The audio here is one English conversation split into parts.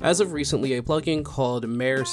As of recently, a plugin called Mare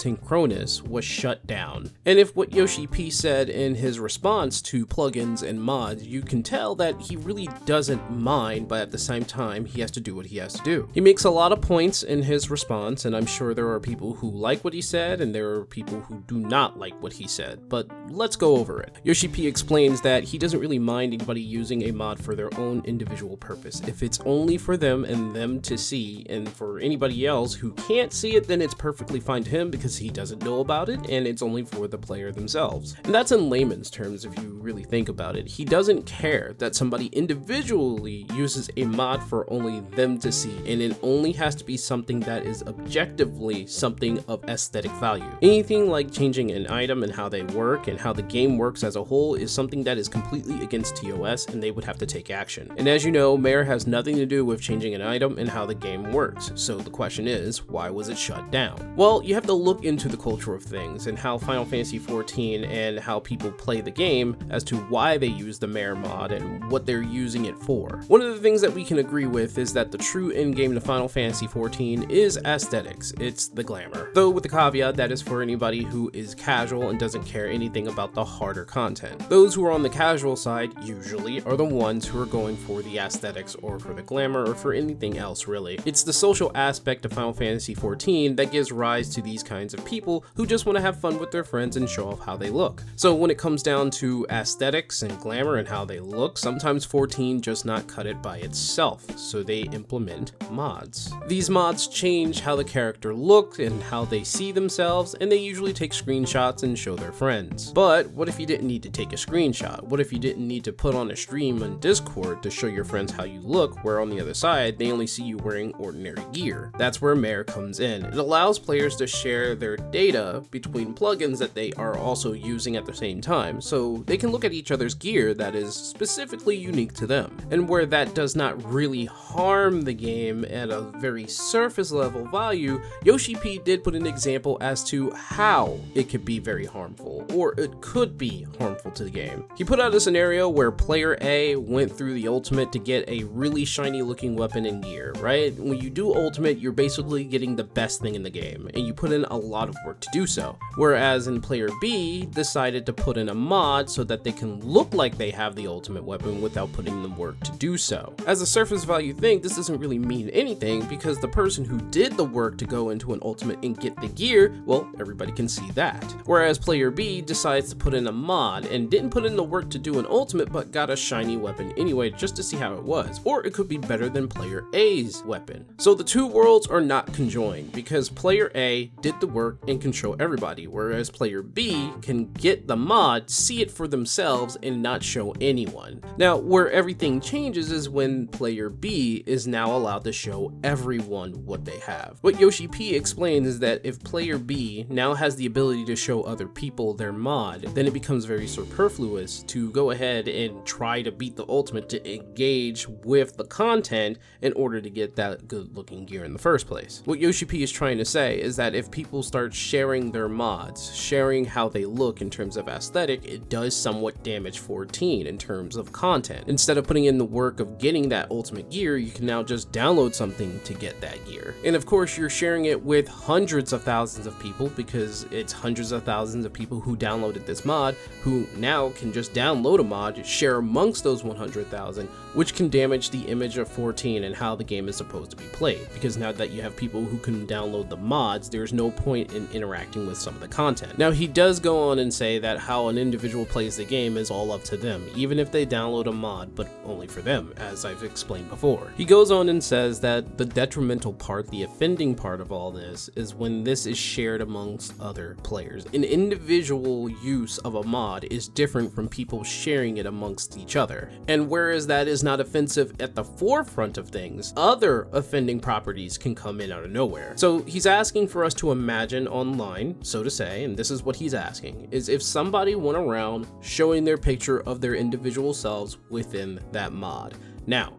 was shut down. And if what Yoshi P said in his response to plugins and mods, you can tell that he really doesn't mind, but at the same time, he has to do what he has to do. He makes a lot of points in his response, and I'm sure there are people who like what he said, and there are people who do not like what he said, but let's go over it. Yoshi P explains that he doesn't really mind anybody using a mod for their own individual purpose. If it's only for them and them to see, and for anybody else who can't see it, then it's perfectly fine to him because he doesn't know about it, and it's only for the player themselves. And that's in layman's terms if you really think about it. He doesn't care that somebody individually uses a mod for only them to see, and it only has to be something that is objectively something of aesthetic value. Anything like changing an item and how they work and how the game works as a whole is something that is completely against TOS, and they would have to take action. And as you know, Mare has nothing to do with changing an item and how the game works, so the question is, why was it shut down? Well, you have to look into the culture of things and how Final Fantasy XIV and how people play the game as to why they use the Mare mod and what they're using it for. One of the things that we can agree with is that the true endgame to Final Fantasy XIV is aesthetics. It's the glamour. Though with the caveat that is for anybody who is casual and doesn't care anything about the harder content. Those who are on the casual side usually are the ones who are going for the aesthetics or for the glamour or for anything else really. It's the social aspect of Final Fantasy XIV that gives rise to these kinds of people who just want to have fun with their friends and show off how they look. So when it comes down to aesthetics and glamour and how they look, sometimes 14 just not cut it by itself, so they implement mods. These mods change how the character looks and how they see themselves, and they usually take screenshots and show their friends. But what if you didn't need to take a screenshot? What if you didn't need to put on a stream on Discord to show your friends how you look, where on the other side they only see you wearing ordinary gear? That's where Mare comes in. It allows players to share their data between plugins that they are also using at the same time, so they can look at each other's gear that is specifically unique to them. And where that does not really harm the game at a very surface level value, Yoshi P did put an example as to how it could be very harmful, or it could be harmful to the game. He put out a scenario where player A went through the ultimate to get a really shiny looking weapon and gear, right? When you do ultimate, you're basically getting the best thing in the game, and you put in a lot of work to do so. Whereas in player B decided to put in a mod so that they can look like they have the ultimate weapon without putting the work to do so. As a surface value thing, this doesn't really mean anything because the person who did the work to go into an ultimate and get the gear, well, everybody can see that. Whereas player B decides to put in a mod and didn't put in the work to do an ultimate but got a shiny weapon anyway just to see how it was, or it could be better than player A's weapon. So the two worlds are not conjoined because player A did the work and can show everybody, whereas player B can get the mod, see it for themselves, and not show anyone. Now, where everything changes is when player B is now allowed to show everyone what they have. What Yoshi P explains is that if player B now has the ability to show other people their mod, then it becomes very superfluous to go ahead and try to beat the ultimate to engage with the content in order to get that good looking gear in the first place. What Yoshi P is trying to say is that if people start sharing their mods, sharing how they look in terms of aesthetic, it does somewhat damage 14 in terms of content. Instead of putting in the work of getting that ultimate gear, you can now just download something to get that gear. And of course, you're sharing it with hundreds of thousands of people because it's hundreds of thousands of people who downloaded this mod who now can just download a mod, share amongst those 100,000, which can damage the image of 14 and how the game is supposed to be played. Because now that you have people who can download the mods, there's no point in interacting with some of the content. Now, he does go on and say that how an individual plays the game is all up to them, even if they download a mod, but only for them, as I've explained before. He goes on and says that the detrimental part, the offending part of all this, is when this is shared amongst other players. An individual use of a mod is different from people sharing it amongst each other. And whereas that is not offensive at the forefront of things, other offending properties can come in out of nowhere. So he's asking for us to imagine online, so to say, and this is what he's asking, is if somebody went around showing their picture of their individual selves within that mod. Now,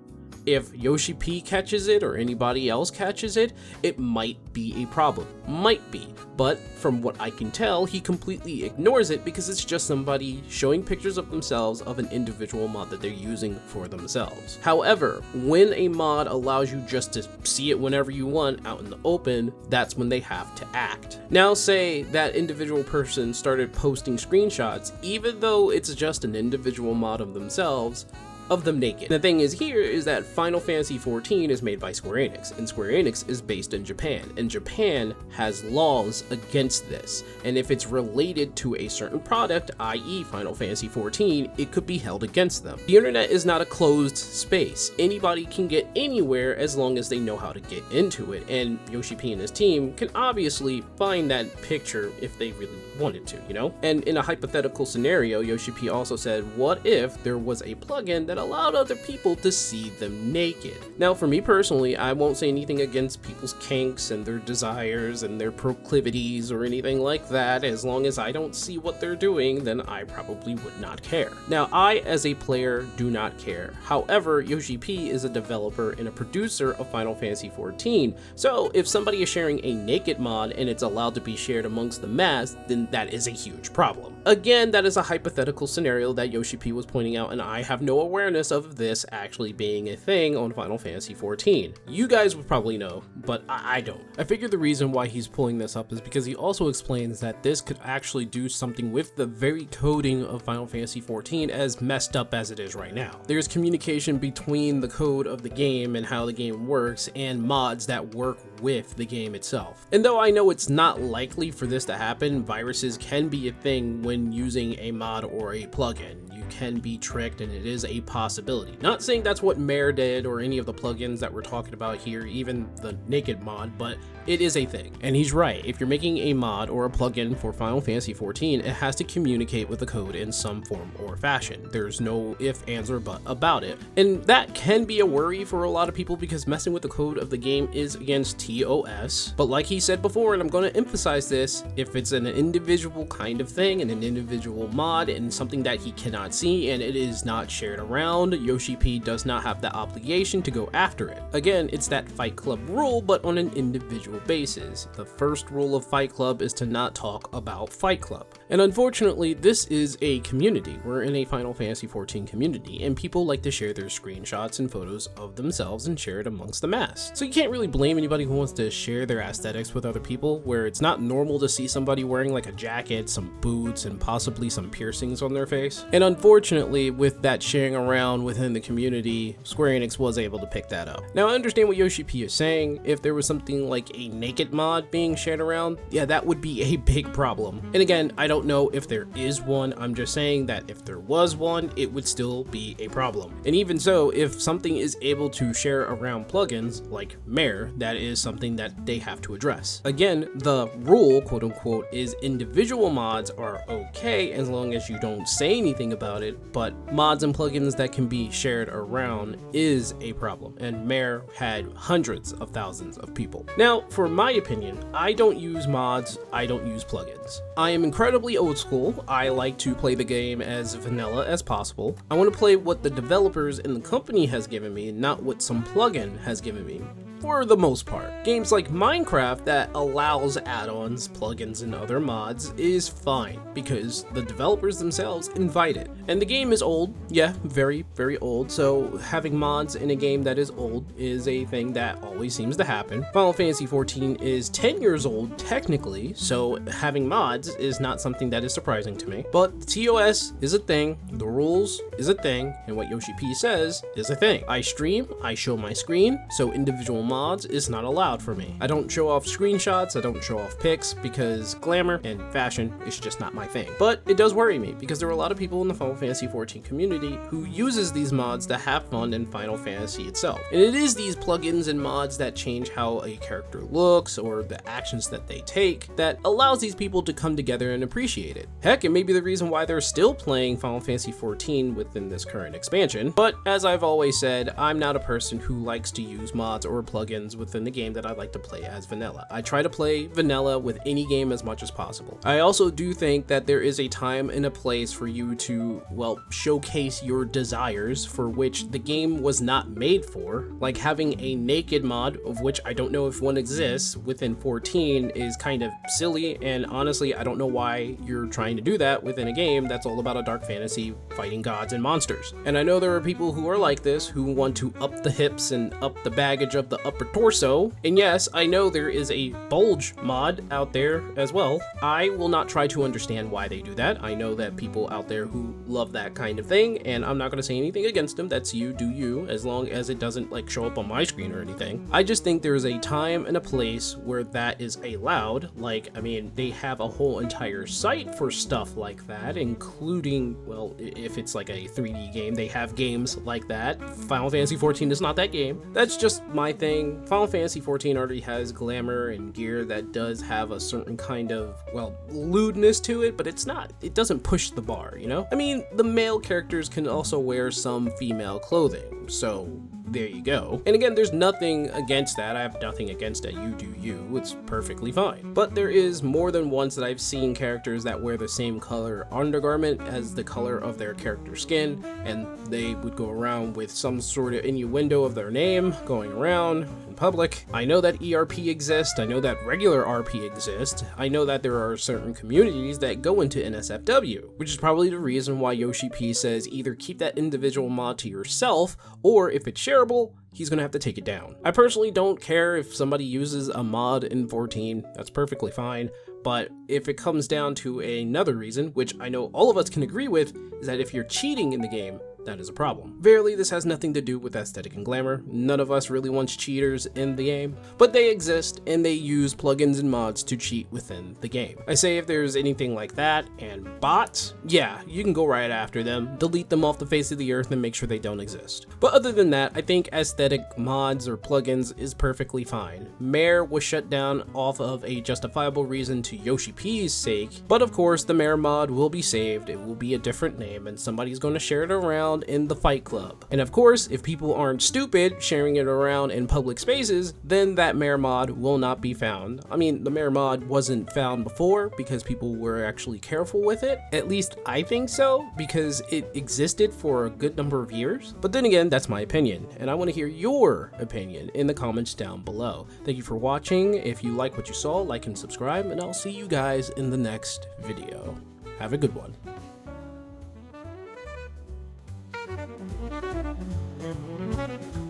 if Yoshi P catches it or anybody else catches it, it might be a problem. Might be. But from what I can tell, he completely ignores it because it's just somebody showing pictures of themselves of an individual mod that they're using for themselves. However, when a mod allows you just to see it whenever you want out in the open, that's when they have to act. Now say that individual person started posting screenshots, even though it's just an individual mod of themselves, of them naked. The thing is here is that Final Fantasy XIV is made by Square Enix, and Square Enix is based in Japan, and Japan has laws against this, and if it's related to a certain product, i.e. Final Fantasy XIV, it could be held against them. The internet is not a closed space. Anybody can get anywhere as long as they know how to get into it, and Yoshi P and his team can obviously find that picture if they really wanted to, you know? And in a hypothetical scenario, Yoshi P also said, what if there was a plugin that allowed other people to see them naked? Now, for me personally, I won't say anything against people's kinks and their desires and their proclivities or anything like that. As long as I don't see what they're doing, then I probably would not care. Now, I, as a player, do not care. However, Yoshi P is a developer and a producer of Final Fantasy XIV, so if somebody is sharing a naked mod and it's allowed to be shared amongst the mass, then that is a huge problem. Again, that is a hypothetical scenario that Yoshi P was pointing out, and I have no awareness of this actually being a thing on Final Fantasy XIV. You guys would probably know, but I don't. I figure the reason why he's pulling this up is because he also explains that this could actually do something with the very coding of Final Fantasy XIV, as messed up as it is right now. There's communication between the code of the game and how the game works and mods that work with the game itself. And though I know it's not likely for this to happen, viruses can be a thing when using a mod or a plugin. You can be tricked, and it is a possibility. Not saying that's what Mare did or any of the plugins that we're talking about here, even the naked mod, but it is a thing. And he's right. If you're making a mod or a plugin for Final Fantasy XIV, it has to communicate with the code in some form or fashion. There's no if, ands, or but about it. And that can be a worry for a lot of people because messing with the code of the game is against TOS. But like he said before, and I'm going to emphasize this, if it's an individual kind of thing and an individual mod and something that he cannot see and it is not shared around, Yoshi P does not have the obligation to go after it. Again, it's that Fight Club rule, but on an individual basis. The first rule of Fight Club is to not talk about Fight Club. And unfortunately, this is a community. We're in a Final Fantasy XIV community, and people like to share their screenshots and photos of themselves and share it amongst the mass. So you can't really blame anybody who wants to share their aesthetics with other people, where it's not normal to see somebody wearing like a jacket, some boots, and possibly some piercings on their face. And unfortunately, with that sharing around within the community, Square Enix was able to pick that up. Now, I understand what Yoshi P is saying. If there was something like a naked mod being shared around, yeah, that would be a big problem. And again, I don't know if there is one. I'm just saying that if there was one, it would still be a problem. And even so, if something is able to share around plugins like Mare, that is something that they have to address. Again, the rule, quote unquote, is individual mods are okay as long as you don't say anything about it, but mods and plugins that can be shared around is a problem, and Mare had hundreds of thousands of people. Now, for my opinion, I don't use mods, I don't use plugins. I am incredibly old school. I like to play the game as vanilla as possible. I want to play what the developers and the company has given me, not what some plugin has given me. For the most part. Games like Minecraft that allows add-ons, plugins, and other mods is fine because the developers themselves invite it. And the game is old, yeah, very, very old, so having mods in a game that is old is a thing that always seems to happen. Final Fantasy XIV is 10 years old technically, so having mods is not something that is surprising to me. But TOS is a thing, the rules is a thing, and what Yoshi P says is a thing. I stream, I show my screen, so individual mods is not allowed for me. I don't show off screenshots, I don't show off pics because glamour and fashion is just not my thing. But it does worry me because there are a lot of people in the Final Fantasy XIV community who uses these mods to have fun in Final Fantasy itself. And it is these plugins and mods that change how a character looks or the actions that they take that allows these people to come together and appreciate it. Heck, it may be the reason why they're still playing Final Fantasy XIV within this current expansion. But as I've always said, I'm not a person who likes to use mods or plugins plugins within the game that I like to play as vanilla. I try to play vanilla with any game as much as possible. I also do think that there is a time and a place for you to, well, showcase your desires for which the game was not made for. Like having a naked mod, of which I don't know if one exists within 14, is kind of silly, and honestly I don't know why you're trying to do that within a game that's all about a dark fantasy fighting gods and monsters. And I know there are people who are like this, who want to up the hips and up the baggage of the upper torso, and yes, I know there is a bulge mod out there as well. I will not try to understand why they do that. I know that people out there who love that kind of thing, and I'm not going to say anything against them. That's you, do you, as long as it doesn't like show up on my screen or anything. I just think there's a time and a place where that is allowed. Like, I mean, they have a whole entire site for stuff like that, including, well, if it's like a 3D game, they have games like that. Final Fantasy XIV is not that game. That's just my thing. Final Fantasy XIV already has glamour and gear that does have a certain kind of, well, lewdness to it, but it doesn't push the bar, you know? I mean, the male characters can also wear some female clothing, so there you go. And again, there's nothing against that. I have nothing against that. You do you. It's perfectly fine. But there is more than once that I've seen characters that wear the same color undergarment as the color of their character skin, and they would go around with some sort of innuendo of their name going around in public. I know that ERP exists. I know that regular RP exists. I know that there are certain communities that go into NSFW, which is probably the reason why Yoshi P says either keep that individual mod to yourself, or if it's shareable, he's gonna have to take it down. I personally don't care if somebody uses a mod in 14, that's perfectly fine, but if it comes down to another reason, which I know all of us can agree with, is that if you're cheating in the game, that is a problem. Verily, this has nothing to do with aesthetic and glamour. None of us really wants cheaters in the game, but they exist and they use plugins and mods to cheat within the game. I say if there's anything like that and bots, yeah, you can go right after them, delete them off the face of the earth and make sure they don't exist. But other than that, I think aesthetic mods or plugins is perfectly fine. Mare was shut down off of a justifiable reason to Yoshi P's sake, but of course the Mare mod will be saved, it will be a different name, and somebody's going to share it around in the fight club. And of course, if people aren't stupid sharing it around in public spaces, then that Mare mod will not be found. I mean, the Mare mod wasn't found before because people were actually careful with it. At least I think so, because it existed for a good number of years. But then again, that's my opinion, and I want to hear your opinion in the comments down below. Thank you for watching. If you like what you saw, like and subscribe, and I'll see you guys in the next video. Have a good one.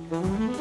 Thank you.